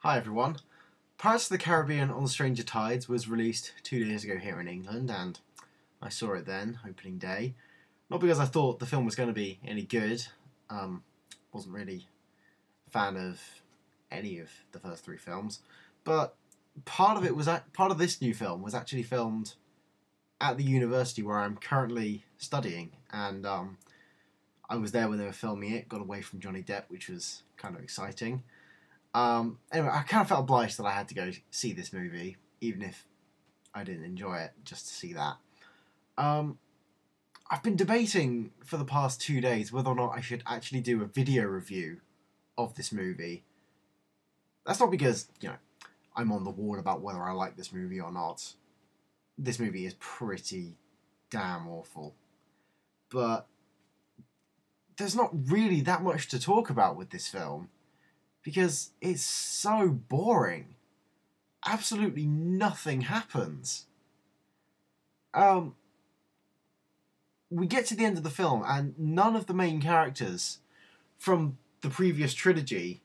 Hi everyone. Pirates of the Caribbean on Stranger Tides was released 2 days ago here in England, and I saw it then, opening day. Not because I thought the film was going to be any good. Wasn't really a fan of any of the first three films, but part of this new film was actually filmed at the university where I'm currently studying, and I was there when they were filming it. Got away from Johnny Depp, which was kind of exciting. Anyway, I kind of felt obliged that I had to go see this movie, even if I didn't enjoy it, just to see that. I've been debating for the past 2 days whether or not I should actually do a video review of this movie. That's not because, I'm on the wall about whether I like this movie or not. This movie is pretty damn awful. But there's not really that much to talk about with this film, because it's so boring. Absolutely nothing happens. We get to the end of the film and none of the main characters from the previous trilogy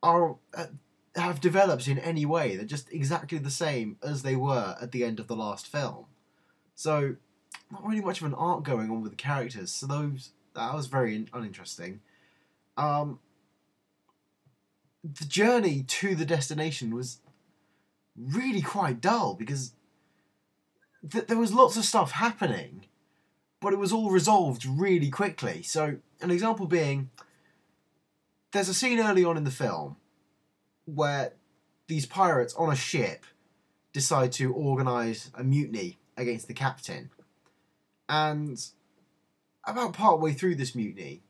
have developed in any way. They're just exactly the same as they were at the end of the last film. So, not really much of an arc going on with the characters, so that was very uninteresting. The journey to the destination was really quite dull, because there was lots of stuff happening, but it was all resolved really quickly. So, an example being, there's a scene early on in the film where these pirates on a ship decide to organise a mutiny against the captain. And about partway through this mutiny,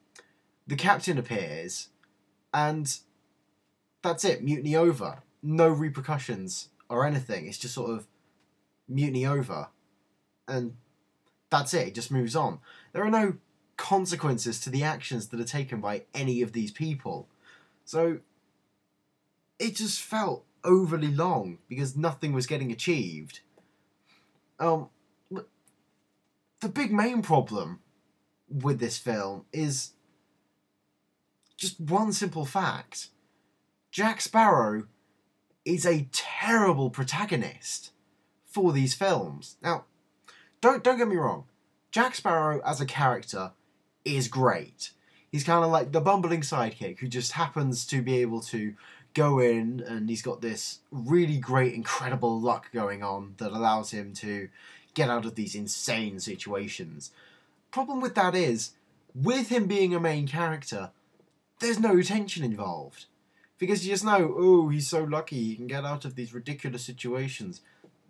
the captain appears, and that's it, mutiny over. No repercussions or anything. It's just sort of mutiny over. And that's it just moves on. There are no consequences to the actions that are taken by any of these people. So it just felt overly long because nothing was getting achieved. The big main problem with this film is just one simple fact. Jack Sparrow is a terrible protagonist for these films. Now, don't get me wrong. Jack Sparrow as a character is great. He's kind of like the bumbling sidekick who just happens to be able to go in, and he's got this really great, incredible luck going on that allows him to get out of these insane situations. Problem with that is, with him being a main character, there's no tension involved. Because you just know, oh, he's so lucky, he can get out of these ridiculous situations.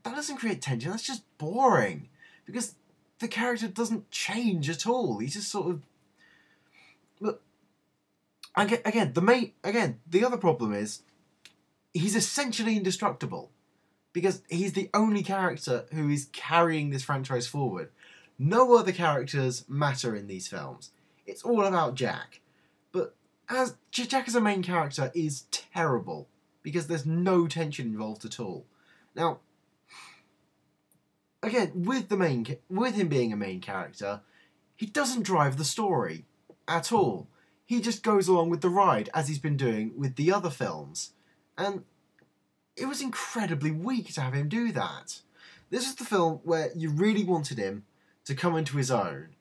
That doesn't create tension, that's just boring. Because the character doesn't change at all. He's just sort of... Look, the other problem is, he's essentially indestructible. Because he's the only character who is carrying this franchise forward. No other characters matter in these films. It's all about Jack. But Jack as a main character is terrible, because there's no tension involved at all. Now, again, with him being a main character, he doesn't drive the story at all. He just goes along with the ride, as he's been doing with the other films. And it was incredibly weak to have him do that. This is the film where you really wanted him to come into his own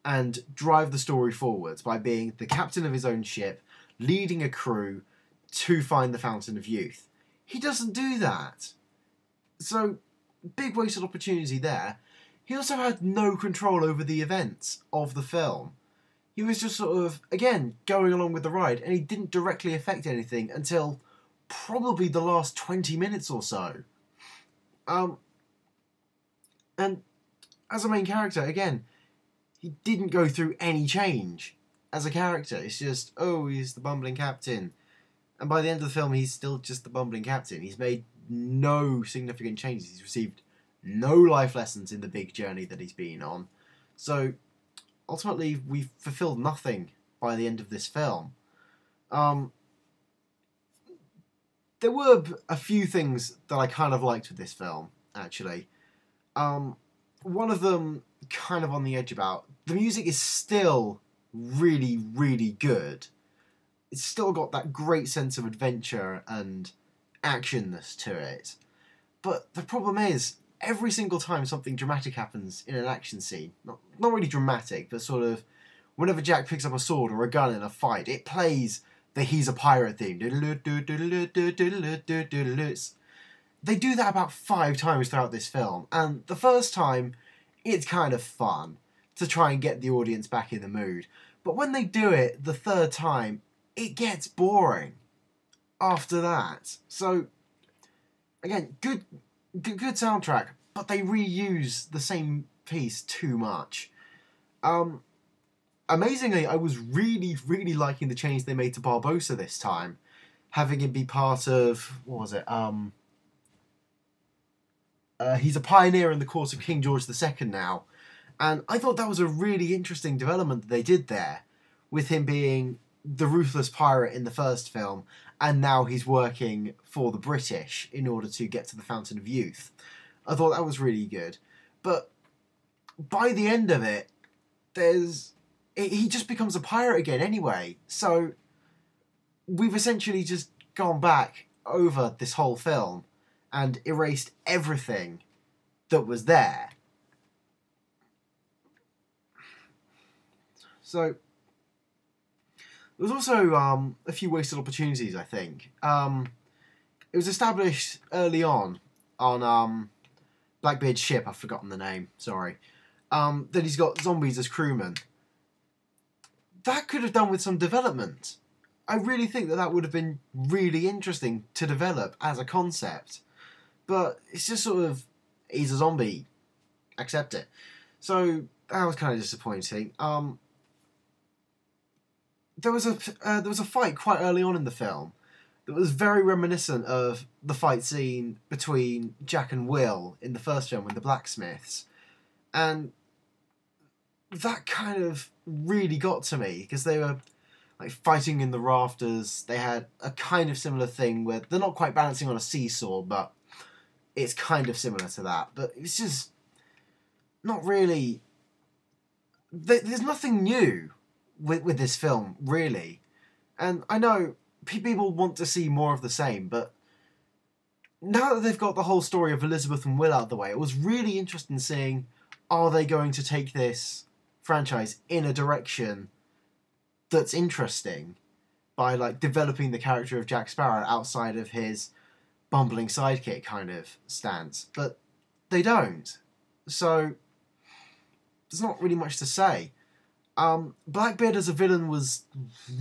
and drive the story forwards by being the captain of his own ship, leading a crew to find the Fountain of Youth. He doesn't do that. So, big wasted opportunity there. He also had no control over the events of the film. He was just sort of, again, going along with the ride, and he didn't directly affect anything until probably the last 20 minutes or so. And as a main character, again, he didn't go through any change as a character. It's just, oh, he's the bumbling captain. And by the end of the film, he's still just the bumbling captain. He's made no significant changes. He's received no life lessons in the big journey that he's been on. So, ultimately, we've fulfilled nothing by the end of this film. There were a few things that I kind of liked with this film, actually. One of them, kind of on the edge about, the music is still really, really good. it's still got that great sense of adventure and actionness to it. But the problem is, every single time something dramatic happens in an action scene, not really dramatic, but sort of whenever Jack picks up a sword or a gun in a fight, it plays the He's a Pirate theme. They do that about 5 times throughout this film, and the first time, it's kind of fun to try and get the audience back in the mood. But when they do it the 3rd time, it gets boring after that. So, again, good soundtrack, but they reuse the same piece too much. Amazingly, I was really, really liking the change they made to Barbossa this time, having him be part of, what was it? He's a pioneer in the course of King George II now, and I thought that was a really interesting development that they did there, with him being the ruthless pirate in the first film, and now he's working for the British in order to get to the Fountain of Youth. I thought that was really good. But by the end of it, he just becomes a pirate again anyway. So we've essentially just gone back over this whole film and erased everything that was there. So there was also a few wasted opportunities, I think. It was established early on Blackbeard's ship, I've forgotten the name, sorry, that he's got zombies as crewmen. That could have done with some development. I really think that would have been really interesting to develop as a concept. But it's just sort of, he's a zombie, accept it. So that was kind of disappointing. There was a fight quite early on in the film that was very reminiscent of the fight scene between Jack and Will in the first film with the blacksmiths, and that kind of really got to me because they were like fighting in the rafters. They had a kind of similar thing where they're not quite balancing on a seesaw, but it's kind of similar to that. But it's just not really. There's nothing new with this film, really. And I know people want to see more of the same, but now that they've got the whole story of Elizabeth and Will out of the way, it was really interesting seeing, are they going to take this franchise in a direction that's interesting by like developing the character of Jack Sparrow outside of his bumbling sidekick kind of stance. But they don't. So there's not really much to say. Blackbeard as a villain was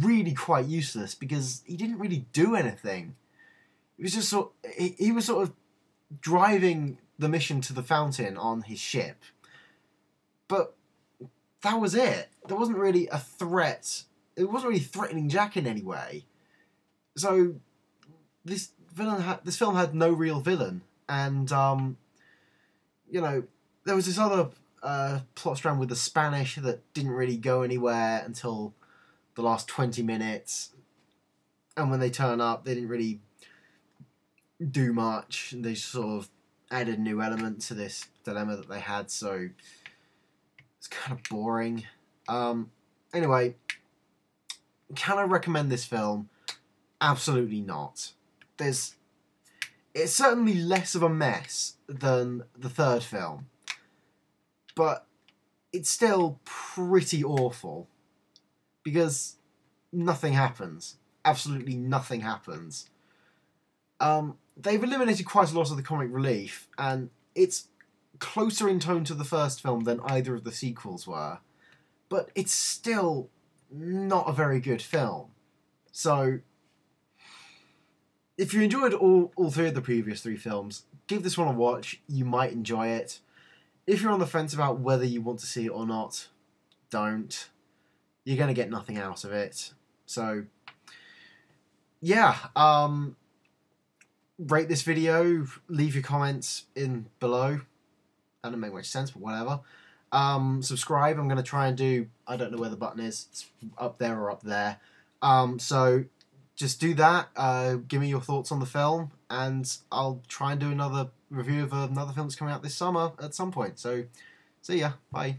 really quite useless because he didn't really do anything. It was just he was sort of driving the mission to the fountain on his ship. But that was it. There wasn't really a threat. It wasn't really threatening Jack in any way. So this film had no real villain, and you know, there was this other plot strand with the Spanish that didn't really go anywhere until the last 20 minutes, and when they turn up, they didn't really do much. They sort of added a new element to this dilemma that they had, so it's kind of boring. Anyway, can I recommend this film? Absolutely not. It's certainly less of a mess than the third film, but it's still pretty awful because nothing happens. Absolutely nothing happens. They've eliminated quite a lot of the comic relief, and it's closer in tone to the first film than either of the sequels were, but it's still not a very good film. So if you enjoyed all 3 of the previous 3 films, give this one a watch. You might enjoy it. If you're on the fence about whether you want to see it or not, don't. You're going to get nothing out of it. So, yeah. Rate this video. Leave your comments in below. That doesn't make much sense, but whatever. Subscribe. I'm going to try and do... I don't know where the button is. It's up there or up there. So just do that. Give me your thoughts on the film, and I'll try and do another review of another film that's coming out this summer at some point. So, see ya. Bye.